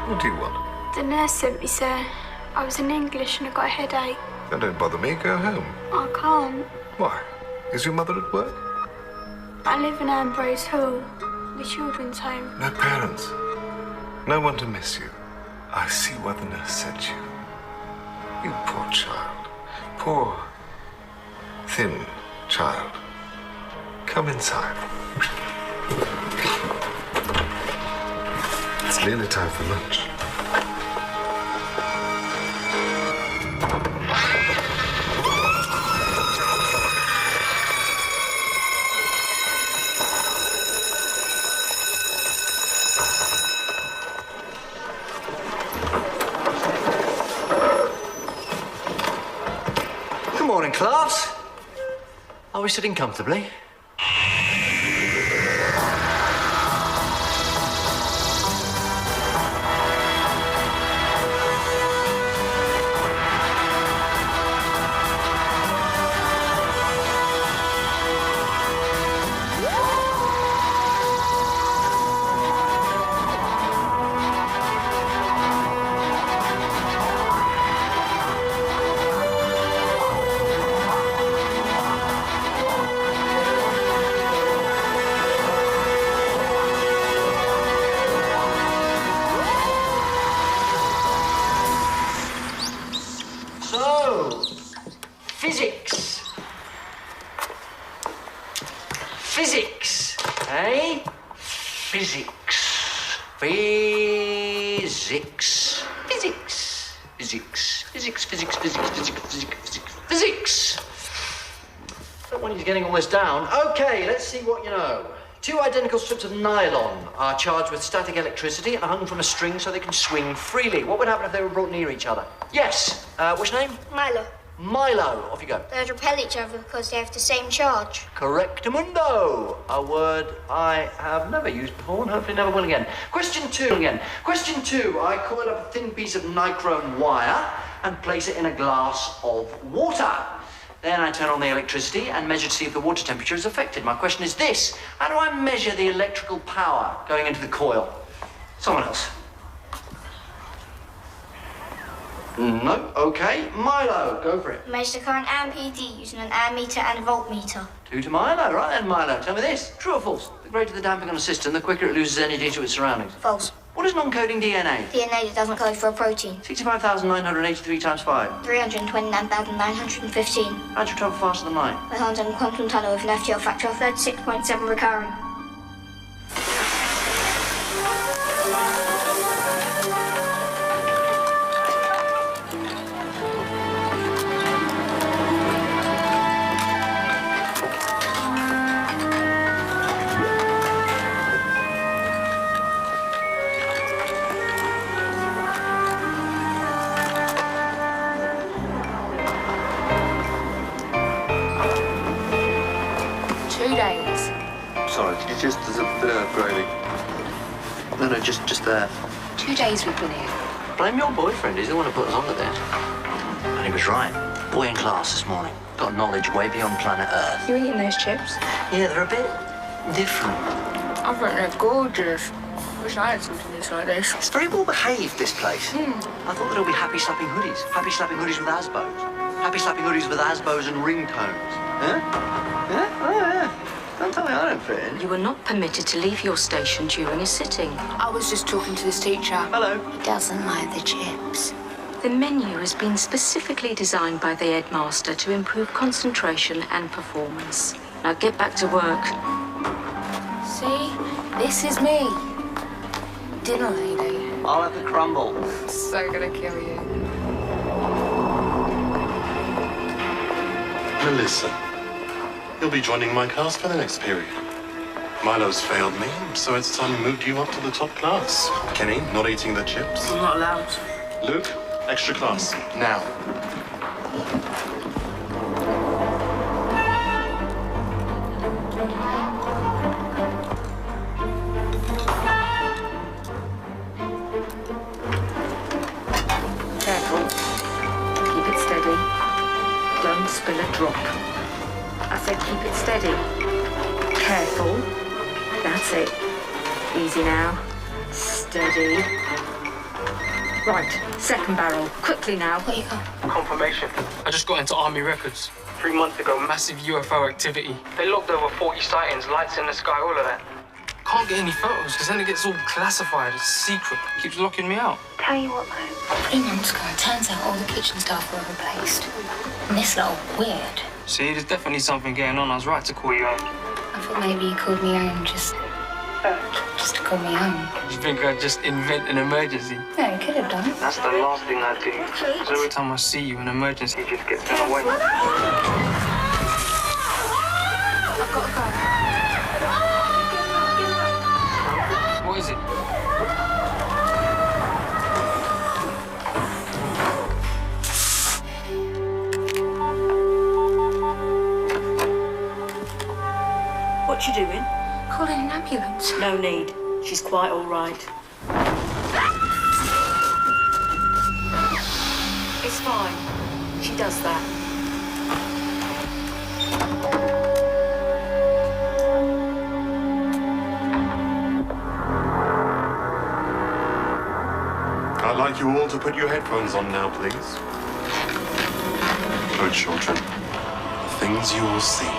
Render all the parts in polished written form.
What do you want? The nurse sent me, sir. I was in English and I got a headache. Now don't bother me, go home. I can't. Why? Is your mother at work? I live in Ambrose Hall, the children's home. No parents. No one to miss you. I see why the nurse sent you. You poor child. Poor, thin child. Come inside. It's nearly time for lunch. Good morning, class. Are we sitting comfortably? Physics, eh? Physics. Physics. Physics. Physics. Physics, physics, physics, physics, physics, physics. Don't want you getting all this down. Okay, let's see what you know. Two identical strips of nylon are charged with static electricity and are hung from a string so they can swing freely. What would happen if they were brought near each other? Yes. What's your name? Milo. Milo. Off you go. They'd repel each other because they have the same charge. Correctamundo. A word I have never used before and hopefully never will again. Question two again. Question two. I coil up a thin piece of nichrome wire and place it in a glass of water. Then I turn on the electricity and measure to see if the water temperature is affected. My question is this. How do I measure the electrical power going into the coil? Someone else. No? Okay. Milo, go for it. Measure the current ampere using an ammeter and a voltmeter. 2 to Milo. Right then, Milo. Tell me this. True or false? The greater the damping on a system, the quicker it loses energy to its surroundings. False. What is non-coding DNA? DNA that doesn't code for a protein. 65,983 times 5. 329,915. How'd you travel faster than light? My hands in a quantum tunnel with an FTL factor of 36.7 recurring. Sorry, could you just gravy? No, just there. 2 days we've been here. Blame your boyfriend. He's the one who put us onto this. And he was right. Boy in class this morning. Got knowledge way beyond planet Earth. You eating those chips? Yeah, they're a bit different. I think they're gorgeous. Wish I had something just like this. It's very well behaved, this place. I thought there'll be happy slapping hoodies. Happy slapping hoodies with Asbos. Happy slapping hoodies with Asbos and ringtones. Huh? Yeah? Oh, yeah. Don't tell me I don't fit in. You were not permitted to leave your station during a sitting. I was just talking to this teacher. Hello. He doesn't like the chips. The menu has been specifically designed by the headmaster to improve concentration and performance. Now get back to work. See? This is me. Dinner lady. I'll have the crumble. So gonna kill you. Melissa, you'll be joining my class for the next period. Milo's failed me, so it's time we moved you up to the top class. Kenny, not eating the chips. I'm not allowed. Luke, extra class, now. Careful. Keep it steady. Don't spill a drop. I said keep it steady. Careful. That's it. Easy now. Steady. Right, second barrel. Quickly now. What you got? Confirmation. I just got into Army Records. 3 months ago, massive UFO activity. They logged over 40 sightings, lights in the sky, all of that. Can't get any photos, because then it gets all classified. It's secret. Keeps locking me out. Tell you what, though. 3 months ago, it turns out all the kitchen staff were replaced. And this lot weird. See, there's definitely something going on. I was right to call you out. I thought maybe you called me home just to call me home. You think I'd just invent an emergency? Yeah, you could have done. That's the last thing I do. Because every time I see you, an emergency just gets in the way. I've got to go. What is it? What you doing? Calling an ambulance. No need. She's quite all right. It's fine. She does that. I'd like you all to put your headphones on now, please. Oh, children, the things you will see.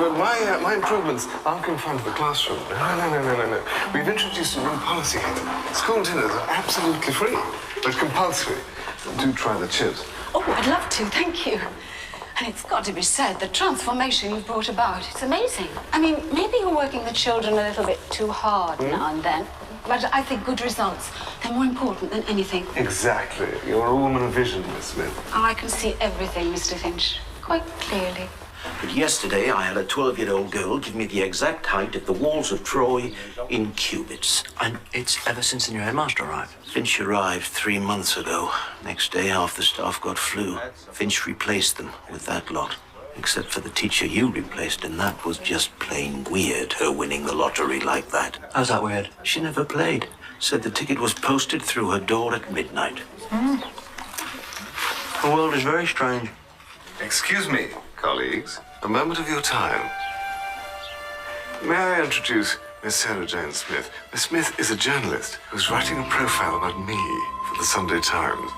But my improvements aren't confined to the classroom. No. We've introduced a new policy here. School dinners are absolutely free, but compulsory. Do try the chips. Oh, I'd love to, thank you. And it's got to be said, the transformation you've brought about, it's amazing. I mean, maybe you're working the children a little bit too hard now and then, but I think good results, they're more important than anything. Exactly. You're a woman of vision, Miss Smith. Oh, I can see everything, Mr. Finch, quite clearly. But yesterday I had a 12-year-old girl give me the exact height of the walls of Troy in cubits. And it's ever since the new headmaster arrived. Finch arrived 3 months ago. Next day, half the staff got flu. Finch replaced them with that lot. Except for the teacher you replaced, and that was just plain weird, her winning the lottery like that. How's that weird? She never played. Said the ticket was posted through her door at midnight. The world is very strange. Excuse me, colleagues. A moment of your time. May I introduce Miss Sarah Jane Smith? Miss Smith is a journalist who's writing a profile about me for the Sunday Times.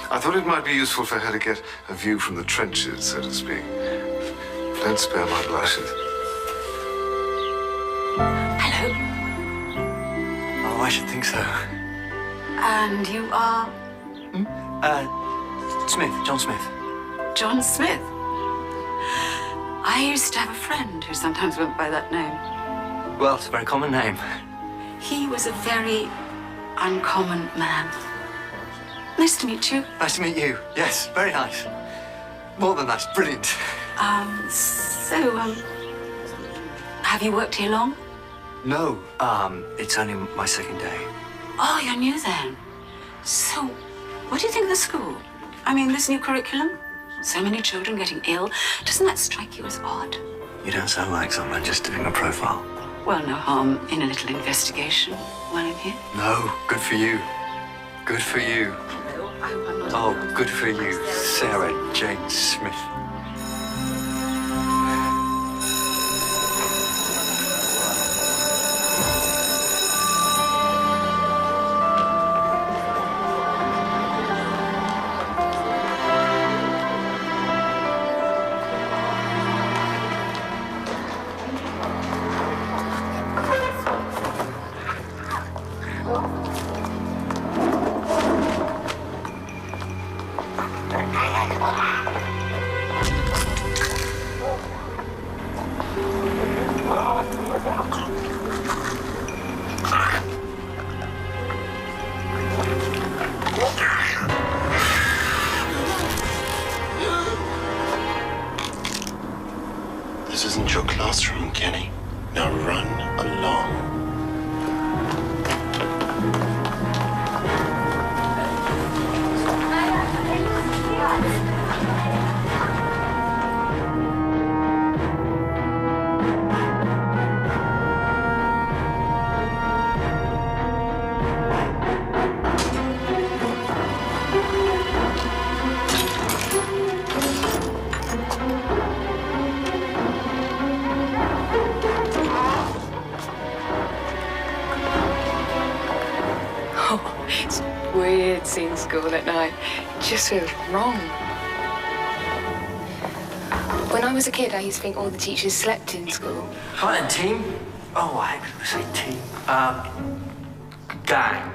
I thought it might be useful for her to get a view from the trenches, so to speak. Don't spare my blushes. Hello. Oh, I should think so. And you are? Smith, John Smith. John Smith. I used to have a friend who sometimes went by that name. Well, it's a very common name. He was a very uncommon man. Nice to meet you. Nice to meet you. Yes, very nice. More than nice, brilliant. Have you worked here long? No, it's only my second day. Oh, you're new then. So, what do you think of the school? I mean, this new curriculum? So many children getting ill. Doesn't that strike you as odd? You don't sound like someone just doing a profile. Well, no harm in a little investigation while I'm here. No, good for you. Good for you. I hope I'm not... Oh, good for you, Sarah Jane Smith. your classroom, Kenny. Now run along. It's weird seeing school at night. It just feels wrong. When I was a kid, I used to think all the teachers slept in school. Right then, team. Oh, I hate to say team. Gang.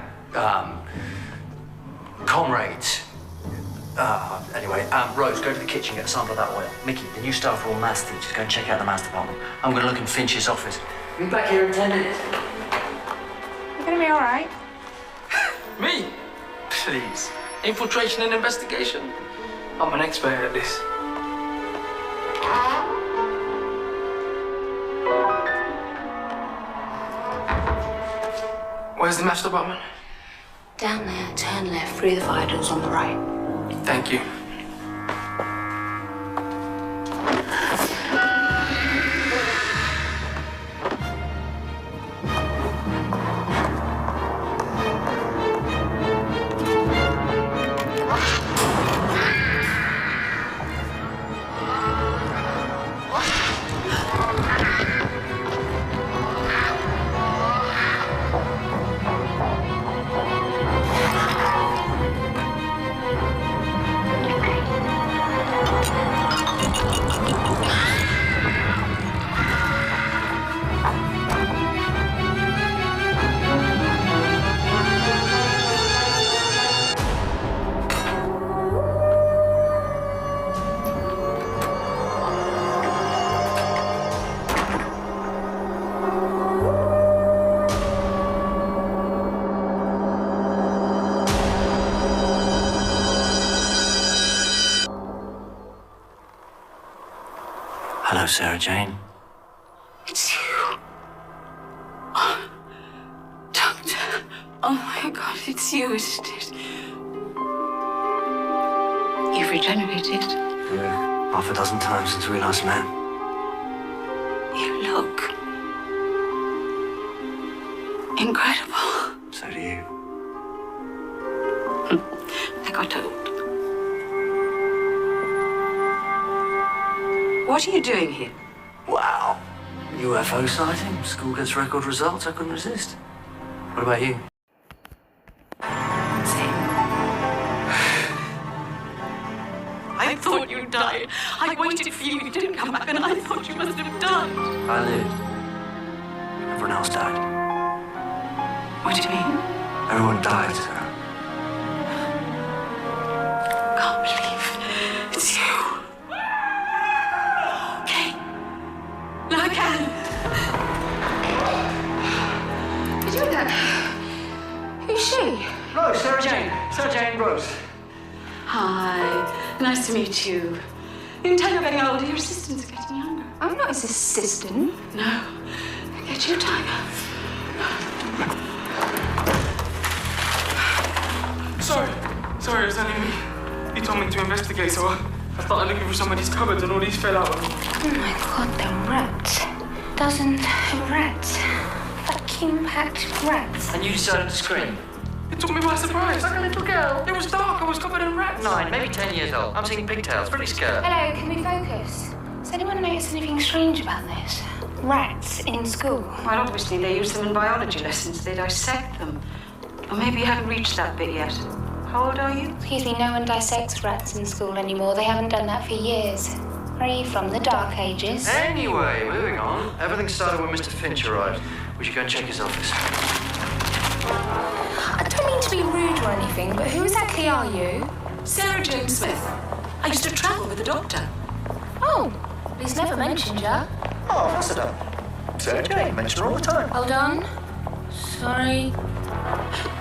Comrades. Anyway, Rose, go to the kitchen, get a sample of that oil. Mickey, the new staff are all maths teachers. Go and check out the maths department. I'm going to look in Finch's office. Be back here in 10 minutes. You're gonna be all right. Me? Please. Infiltration and investigation? I'm an expert at this. Where's the maths department? Down there, turn left, through the fire doors on the right. Thank you. Hello, Sarah Jane. It's you. Oh, Doctor. Oh my God, it's you, isn't it? You've regenerated. Yeah, half a dozen times since we last met. You look incredible. So do you. I got told. What are you doing here? Wow. UFO sighting, school gets record results, I couldn't resist. What about you? Same. I thought you died. I waited for you. You didn't come back, and I thought you must have died. I lived. Everyone else died. What do you mean? Everyone died, Sarah. Can't believe it's you. Okay. Now I can. Did you hear that? Who's she? Rose, Sarah Jane. Sarah Jane Rose. Hi. Nice to meet you. You can tell you're getting older. Your assistants are getting younger. I'm not his assistant. No. Get you, Tiger. Sorry, it was only me. He told me to investigate, so I started looking for somebody's cupboards and all these fell out. Oh my God, the rats. Dozens of rats. Vacuum-packed rats. And you decided to scream? It took me by surprise. Like a little girl. It was dark. I was covered in rats. 9, maybe 10 years old. I'm seeing pigtails. Pretty scared. Hello, can we focus? Does anyone notice anything strange about this? Rats in school. Well, obviously they use them in biology lessons. They dissect them. Or maybe you haven't reached that bit yet. How old are you? Excuse me, no one dissects rats in school anymore. They haven't done that for years. Where are you from? The Dark Ages? Anyway, moving on. Everything started when Mr. Finch arrived. We should go and check his office. I don't mean to be rude or anything, but who exactly are you? Sarah Jane Smith. I used to travel with the doctor. Oh, he's never mentioned you. Oh, of course I don't. Sarah Jane, mention her all the time. Hold on. Sorry.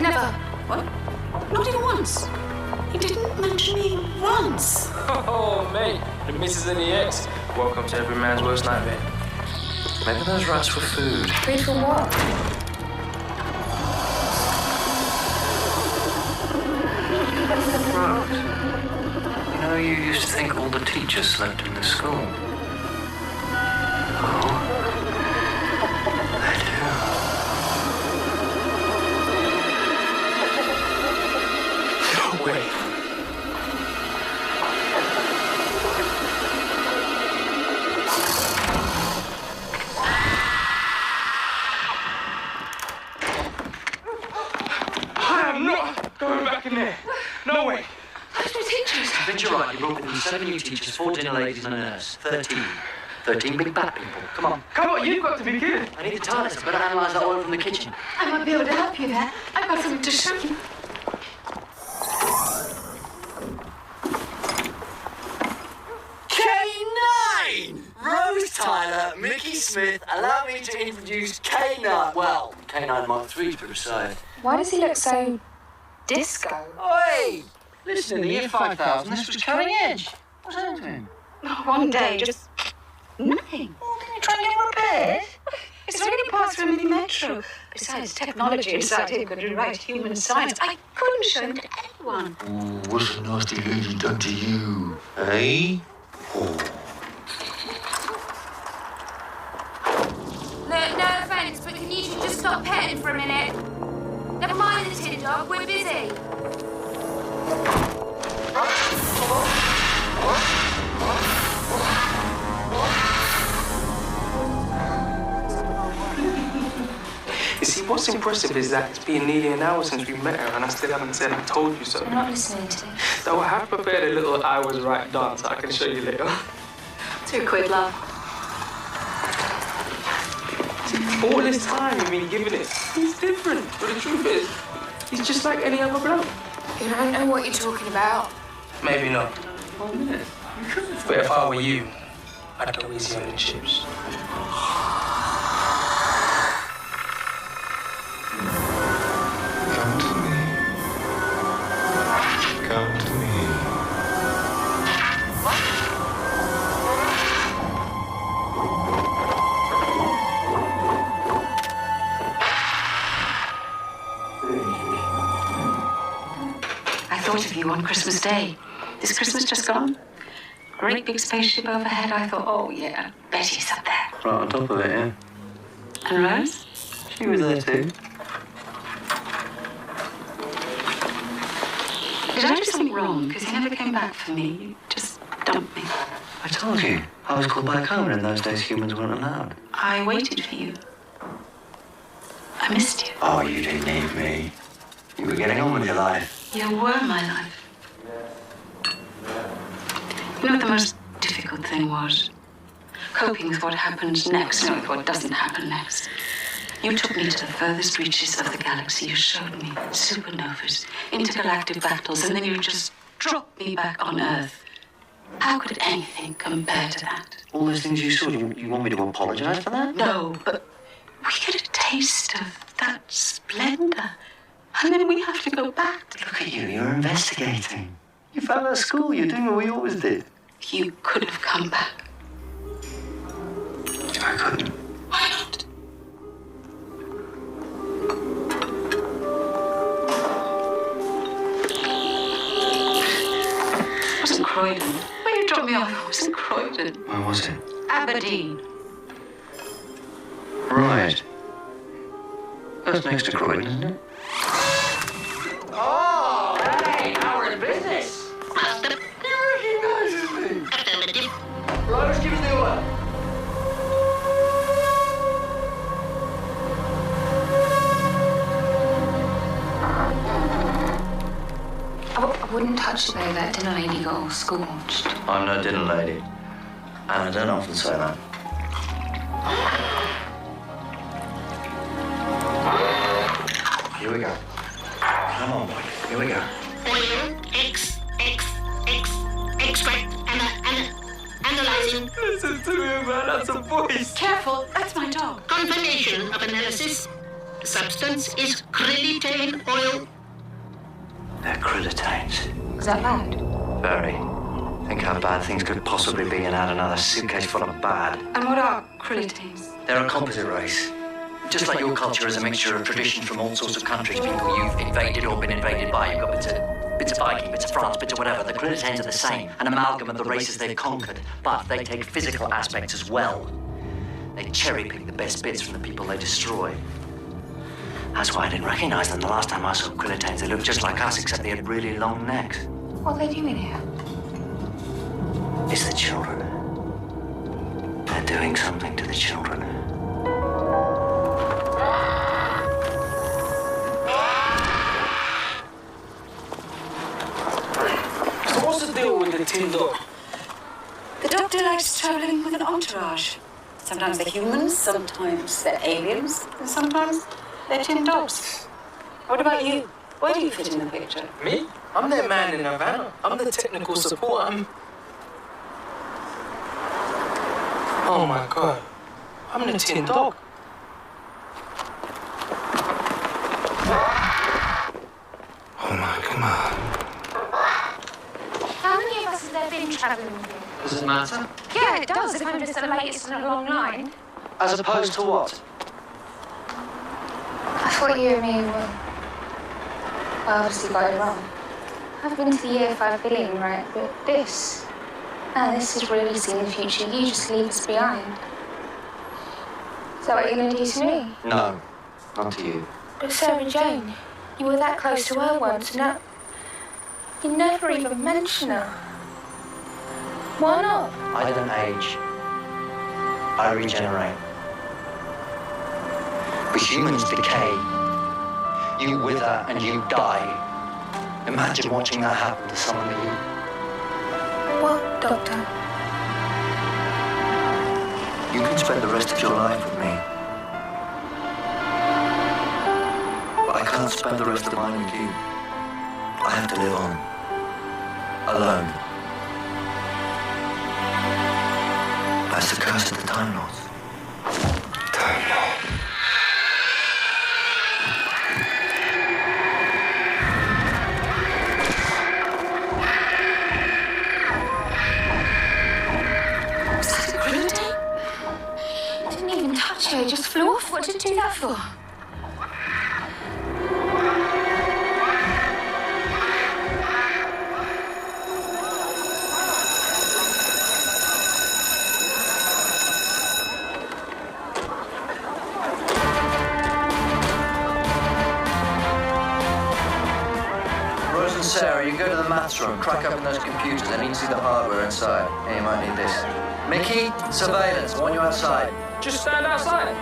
Never. What? Not even once. He didn't mention me once. Oh, mate. The missus and the ex. Welcome to every man's worst nightmare. Maybe those rats were food. Food for what? Right. You know, you used to think all the teachers slept in the school. Oh, they do. No way. Going back in there. No way. Those new teachers. I bet you're right. You brought with you 7 new teachers, 4 dinner ladies and a nurse. 13. 13 big bad people. Come on. Come on, you've got to be kidding. I need the toilets. I've got to analyse that oil from the kitchen. I might be able to help you there. I've got something to show you. K9! Rose Tyler, Mickey Smith, allow me to introduce K9. Well, K9 Mark III to be precise. Why does he look so disco? Oi! Listen, in the year 5000, this was cutting edge. What's happened to him? One day, just nothing. Oh, didn't you try and get him repaired? It's already passed through a mini metro. Besides, technology inside him could rewrite human science. I couldn't show him to anyone. Oh, what's a nasty lady done to you? Eh? Oh. Look, no offence, but can you two just stop petting for a minute? Never mind the tin dog, we're busy. You see, what's impressive is that it's been nearly an hour since we met her, and I still haven't said I told you so. You're not listening to me. So I have prepared a little I was right dance I can show you later. £2, love. All this time you've been giving it, he's different. But the truth is, he's just like any other bloke. You don't know what you're talking about. Maybe not. But if I were you, I'd go easy on the chips. Come to me. Come to me. I thought of you on Christmas Day. Is Christmas just gone? Great big spaceship overhead. I thought, oh yeah, Betty's up there. Right on top of it, yeah. And Rose? She was there too. Did I do something wrong? Because you never came back for me. You just dumped me. I told you. I was called back home, and in those days humans weren't allowed. I waited for you. I missed you. Oh, you didn't need me. You were getting on with your life. You were my life. You know what the most difficult thing was? Coping with what happens next, and with what doesn't happen next. You took me to the furthest reaches of the galaxy. You showed me supernovas, intergalactic battles, and then you just dropped me back on Earth. How could anything compare to that? All those things you saw, you want me to apologize for that? No, but we get a taste of that splendor. And then we have to go back. Look at you, you're investigating. You found that school, you're doing what we always did. You could have come back. I couldn't. Why not? It wasn't Croydon. Where you dropped me off, it wasn't Croydon. Where was it? Aberdeen. Right. That's next to Croydon, isn't it? Oh, hey, now we're in business. Rose, give us the order. I wouldn't touch it though, that dinner lady got all scorched. I'm no dinner lady. And I don't often say that. Here we go. Come on, boy. Here we go. Oil, extract, analyzing. Listen to me, man, that's a voice. Careful, that's my dog. Confirmation of analysis. The substance is creditane oil. They're creditanes. Is that bad? Very. Think how bad things could possibly be and add another suitcase full of bad. And what are crititanes? They're a composite race. Just like your culture is a mixture of traditions from all sorts of countries, people you've invaded or been invaded by. You've got bits of Viking, bits of France, bits of whatever. The crititanes are the same, an amalgam of the races they've conquered, but they take physical aspects as well. They cherry-pick the best bits from the people they destroy. That's why I didn't recognize them the last time I saw crititanes. They looked just like us, except they had really long necks. What are they doing here? It's the children. They're doing something to the children. So what's the deal with the tin dog? The doctor likes traveling with an entourage. Sometimes they're humans, sometimes they're aliens, and sometimes they're tin dogs. What about you? Where do you fit in the picture? Me? I'm their man in Havana. I'm the technical support. Oh my God. I'm the tin dog. Oh my, come on. How many of us have there been travelling with you? Does it matter? Yeah, it does, if I'm just the latest in a long line. As opposed to what? I thought you and me were... I obviously got it wrong. I've been to the year 5 billion, right? But this... And this is releasing the future. You just leave us behind. Is that what you're going to do to me? No, not to you. But Sarah Jane, you were that close to her once, and now... You never even mention her. Why not? I don't age. I regenerate. But humans decay. You wither and you die. Imagine watching that happen to someone that you... What, Doctor? You can spend the rest of your life with me. But I can't spend the rest of mine with you. I have to live on. Alone. That's the curse of the Time Lords. Time Lord. Was that a crititane? Didn't even touch her, it just flew off. What did it do that for? Sarah, you go to the maths room, crack open those computers. I need to see the hardware inside. Here, you might need this. Mickey, surveillance. I want you outside. Just stand outside.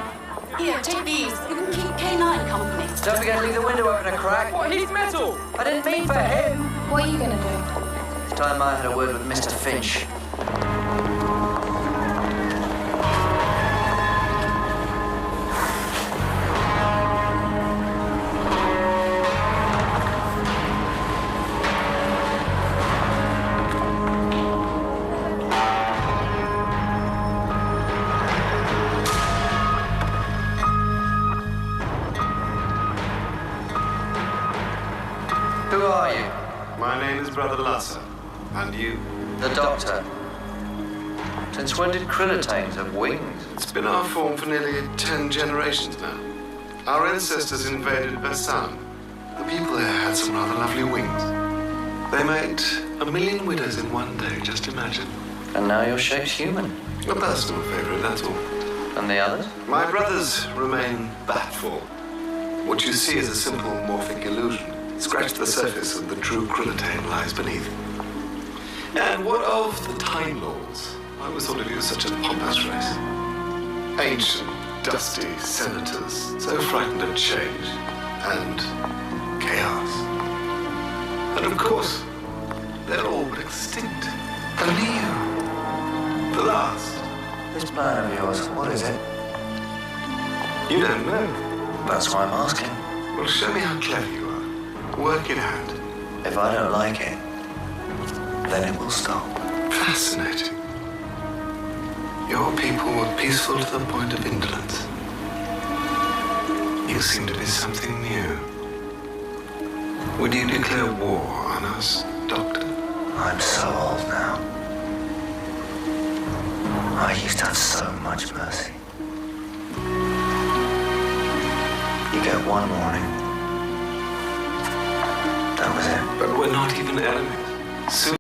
Here, take these. You can keep K9 company. Don't forget to leave the window open a crack. What, he's metal? I didn't mean for him. What are you gonna do? It's time I had a word with Mr. Finch. Who are you? My name is Brother Lasser. And you? The Doctor. Since when did crititanes have wings? It's been our form for nearly 10 generations now. Our ancestors invaded Versailles. The people there had some rather lovely wings. They made 1 million widows in one day, just imagine. And now your shape's human. A personal favorite, that's all. And the others? My brothers remain bat form. What you see is a simple morphic illusion. Scratch the surface and the true crititane lies beneath. And what of the Time Lords? I always thought of you as such a pompous race. Ancient, dusty senators, so frightened of change and chaos. And of course, they're all but extinct. Only you, the last. This plan of yours, what is it? You don't know. That's why I'm asking. Well, show me how clever you are. Work it out. If I don't like it, then it will stop. Fascinating. Your people were peaceful to the point of indolence. You seem to be something new. Would you declare war on us, Doctor? I'm so old now. I used to have so much mercy. You get one warning. That was it. But we're not even enemies. Soon